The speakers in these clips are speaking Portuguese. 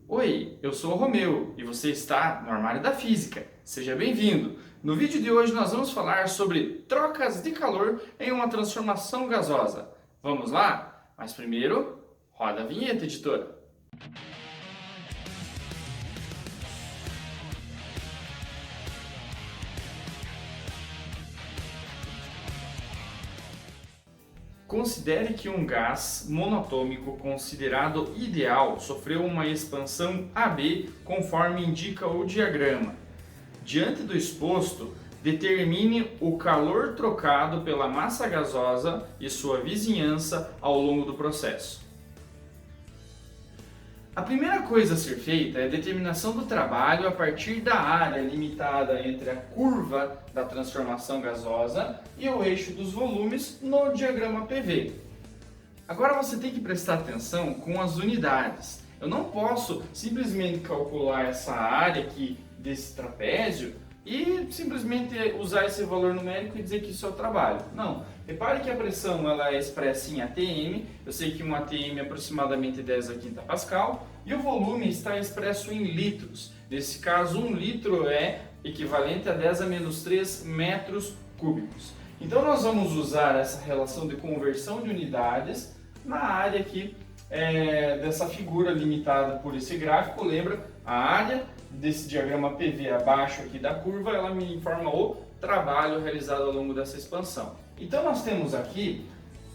Oi, eu sou o Romeu e você está no Armário da Física. Seja bem-vindo! No vídeo de hoje nós vamos falar sobre trocas de calor em uma transformação gasosa. Vamos lá? Mas primeiro, roda a vinheta, editora! Considere que um gás monatômico considerado ideal sofreu uma expansão AB conforme indica o diagrama. Diante do exposto, determine o calor trocado pela massa gasosa e sua vizinhança ao longo do processo. A primeira coisa a ser feita é a determinação do trabalho a partir da área limitada entre a curva da transformação gasosa e o eixo dos volumes no diagrama PV. Agora você tem que prestar atenção com as unidades. Eu não posso simplesmente calcular essa área aqui desse trapézio e simplesmente usar esse valor numérico e dizer que isso é o trabalho. Não. Repare que a pressão ela é expressa em ATM, eu sei que um ATM é aproximadamente 10 a quinta pascal, e o volume está expresso em litros. Nesse caso, 1 litro é equivalente a 10 a menos 3 metros cúbicos. Então nós vamos usar essa relação de conversão de unidades na área aqui dessa figura limitada por esse gráfico. Lembra, a área desse diagrama PV abaixo aqui da curva, ela me informa o trabalho realizado ao longo dessa expansão. Então nós temos aqui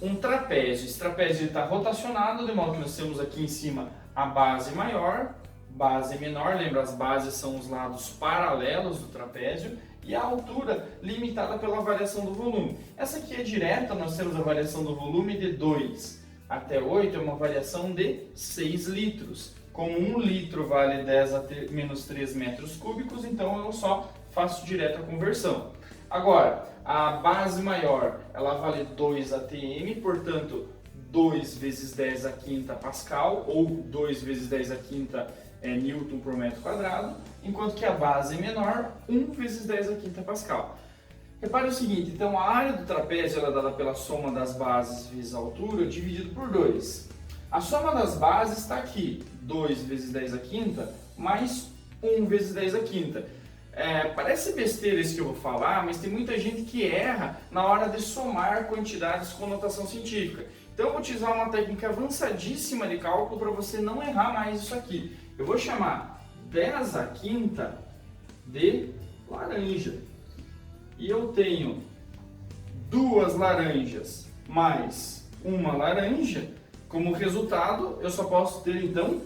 um trapézio. Esse trapézio está rotacionado, de modo que nós temos aqui em cima a base maior, base menor. Lembra, as bases são os lados paralelos do trapézio, e a altura limitada pela variação do volume. Essa aqui é direta, nós temos a variação do volume de 2 até 8, é uma variação de 6 litros. Como 1 litro vale 10 a menos 3 metros cúbicos, então eu só faço direto a conversão. Agora, a base maior, ela vale 2 atm, portanto, 2 vezes 10 a quinta pascal, ou 2 vezes 10 a quinta newton por metro quadrado, enquanto que a base menor, 1 vezes 10 a quinta pascal. Repare o seguinte, então a área do trapézio ela é dada pela soma das bases vezes a altura, dividido por 2. A soma das bases está aqui, 2 vezes 10 a quinta, mais 1 vezes 10 a quinta. Parece besteira isso que eu vou falar, mas tem muita gente que erra na hora de somar quantidades com notação científica. Então eu vou utilizar uma técnica avançadíssima de cálculo para você não errar mais isso aqui. Eu vou chamar 10 a quinta de laranja. E eu tenho 2 laranjas mais uma laranja. Como resultado, eu só posso ter então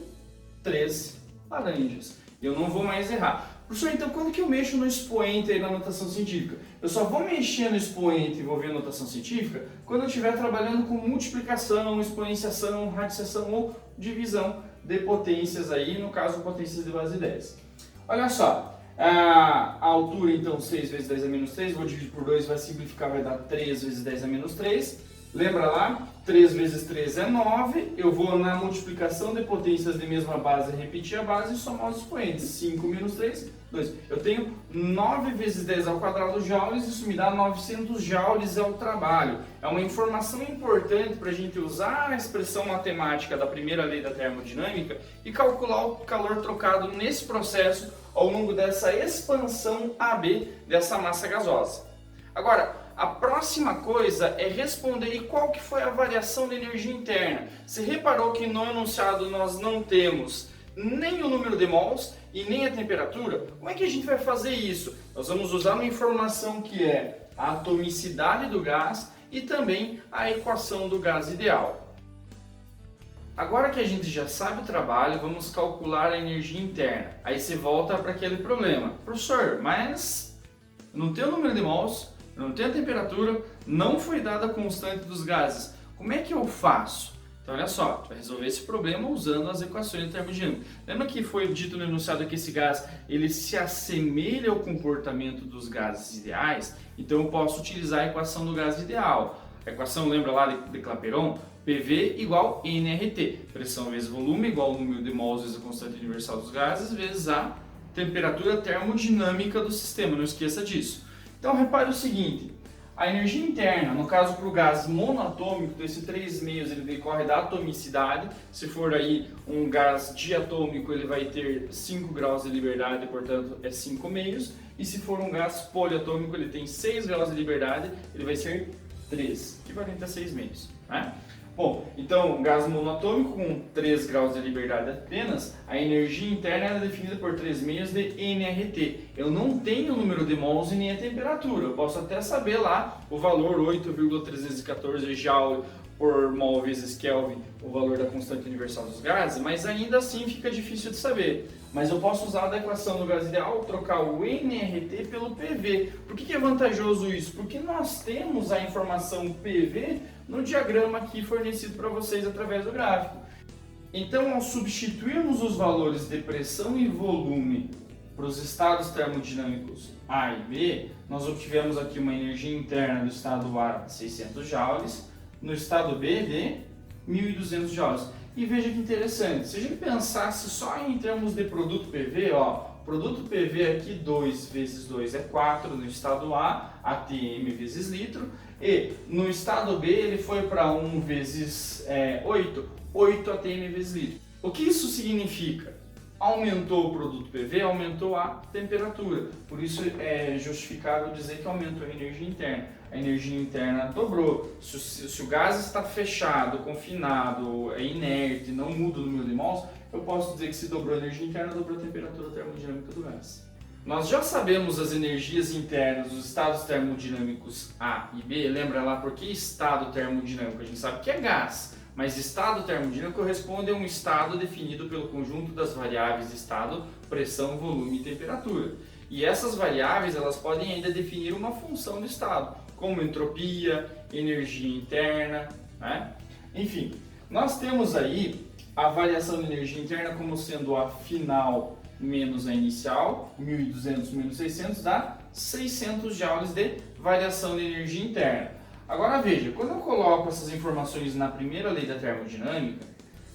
3 laranjas. Eu não vou mais errar. Professor, então quando que eu mexo no expoente aí na notação científica? Eu só vou mexer no expoente envolvendo notação científica quando eu estiver trabalhando com multiplicação, exponenciação, radiciação ou divisão de potências aí, no caso potências de base 10. Olha só, a altura então 6 vezes 10 a menos 3, vou dividir por 2, vai simplificar, vai dar 3 vezes 10 a menos 3. Lembra lá? 3 vezes 3 é 9, eu vou na multiplicação de potências de mesma base, repetir a base e somar os expoentes. 5 menos 3, 2. Eu tenho 9 vezes 10 ao quadrado joules, isso me dá 900 joules ao trabalho. É uma informação importante para a gente usar a expressão matemática da primeira lei da termodinâmica e calcular o calor trocado nesse processo ao longo dessa expansão AB dessa massa gasosa. Agora, a próxima coisa é responder qual que foi a variação de energia interna. Você reparou que no enunciado nós não temos nem o número de mols e nem a temperatura? Como é que a gente vai fazer isso? Nós vamos usar uma informação que é a atomicidade do gás e também a equação do gás ideal. Agora que a gente já sabe o trabalho, vamos calcular a energia interna. Aí você volta para aquele problema. Professor, mas não tem o número de mols, não tem a temperatura, não foi dada a constante dos gases. Como é que eu faço? Então olha só, a gente vai resolver esse problema usando as equações de termodinâmica. Lembra que foi dito no enunciado que esse gás ele se assemelha ao comportamento dos gases ideais? Então eu posso utilizar a equação do gás ideal. A equação, lembra lá de Clapeyron? PV igual nRT. Pressão vezes volume igual ao número de mols vezes a constante universal dos gases vezes a temperatura termodinâmica do sistema. Não esqueça disso. Então repare o seguinte, A energia interna, no caso para o gás monoatômico, desse 3,5 ele decorre da atomicidade. Se for aí um gás diatômico, ele vai ter 5 graus de liberdade, portanto é 5,5. E se for um gás poliatômico, ele tem 6 graus de liberdade, ele vai ser 3, equivalente a 6,5. Né? Bom, então, gás monoatômico com 3 graus de liberdade apenas, a energia interna é definida por 3,5 de nRT. Eu não tenho o número de mols e nem a temperatura, eu posso até saber lá o valor 8,314 Joule por mol vezes Kelvin, o valor da constante universal dos gases, mas ainda assim fica difícil de saber. Mas eu posso usar da equação do gás ideal, trocar o nRT pelo PV. Por que é vantajoso isso? Porque nós temos a informação PV no diagrama aqui fornecido para vocês através do gráfico. Então, ao substituirmos os valores de pressão e volume para os estados termodinâmicos A e B, nós obtivemos aqui uma energia interna do estado A de 600 joules, no estado B de 1.200 joules. E veja que interessante, se a gente pensasse só em termos de produto PV, ó, produto PV aqui 2 vezes 2 é 4 no estado A, ATM vezes litro, e no estado B ele foi para 1 vezes 8, 8 ATM vezes litro. O que isso significa? Aumentou o produto PV, aumentou a temperatura. Por isso é justificável dizer que aumentou a energia interna. A energia interna dobrou. Se o gás está fechado, confinado, é inerte, não muda o número de mols, eu posso dizer que se dobrou a energia interna, dobrou a temperatura termodinâmica do gás. Nós já sabemos as energias internas dos estados termodinâmicos A e B. Lembra lá por que estado termodinâmico? A gente sabe que é gás. Mas estado termodinâmico corresponde a um estado definido pelo conjunto das variáveis de estado, pressão, volume e temperatura. E essas variáveis elas podem ainda definir uma função do estado, como entropia, energia interna, né? Enfim, nós temos aí a variação de energia interna como sendo a final menos a inicial, 1.200 menos 600 dá 600 joules de variação de energia interna. Agora veja, quando eu coloco essas informações na primeira lei da termodinâmica,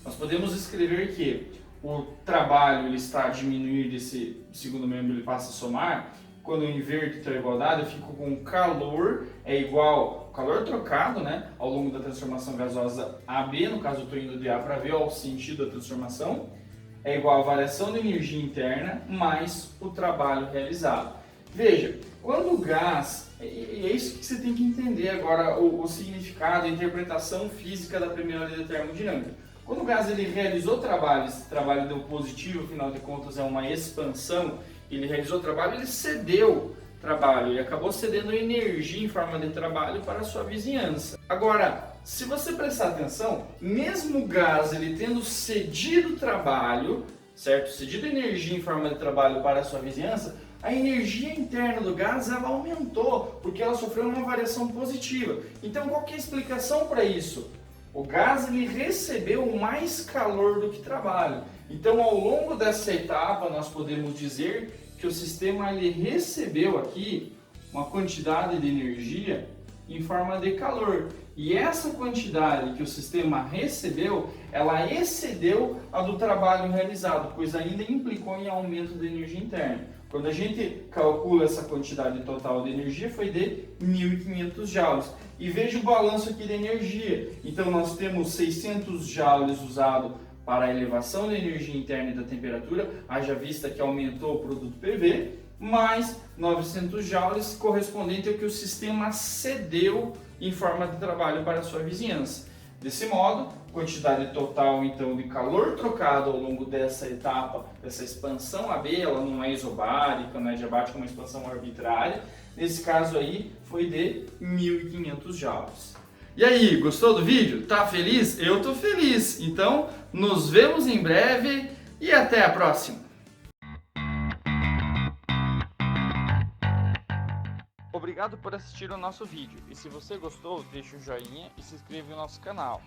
nós podemos escrever que o trabalho ele está a diminuir desse segundo membro, ele passa a somar. Quando eu inverto então a igualdade, eu fico com calor é igual, calor trocado, né, ao longo da transformação gasosa AB, no caso eu estou indo de A para B, ao sentido da transformação, é igual a variação de energia interna mais o trabalho realizado. Veja, quando o gás, e é isso que você tem que entender agora, o significado, a interpretação física da primeira lei da termodinâmica. Quando o gás ele realizou trabalho, esse trabalho deu positivo, afinal de contas é uma expansão, ele realizou trabalho, ele cedeu trabalho, ele acabou cedendo energia em forma de trabalho para a sua vizinhança. Agora, se você prestar atenção, mesmo o gás ele tendo cedido trabalho, certo? Cedido energia em forma de trabalho para a sua vizinhança, a energia interna do gás ela aumentou, porque ela sofreu uma variação positiva. Então qual que é a explicação para isso? O gás ele recebeu mais calor do que trabalho. Então ao longo dessa etapa nós podemos dizer que o sistema ele recebeu aqui uma quantidade de energia em forma de calor. E essa quantidade que o sistema recebeu, ela excedeu a do trabalho realizado, pois ainda implicou em aumento de energia interna. Quando a gente calcula essa quantidade total de energia, foi de 1.500 joules. E veja o balanço aqui de energia. Então nós temos 600 joules usado para a elevação da energia interna e da temperatura, haja vista que aumentou o produto PV, mais 900 joules correspondente ao que o sistema cedeu em forma de trabalho para a sua vizinhança. Desse modo, quantidade total então de calor trocado ao longo dessa etapa, dessa expansão AB, ela não é isobárica, não é diabática, é uma expansão arbitrária. Nesse caso aí foi de 1.500 joules. E aí, gostou do vídeo? Tá feliz? Eu tô feliz. Então, nos vemos em breve e até a próxima. Obrigado por assistir o nosso vídeo. E se você gostou, deixe um joinha e se inscreva no nosso canal.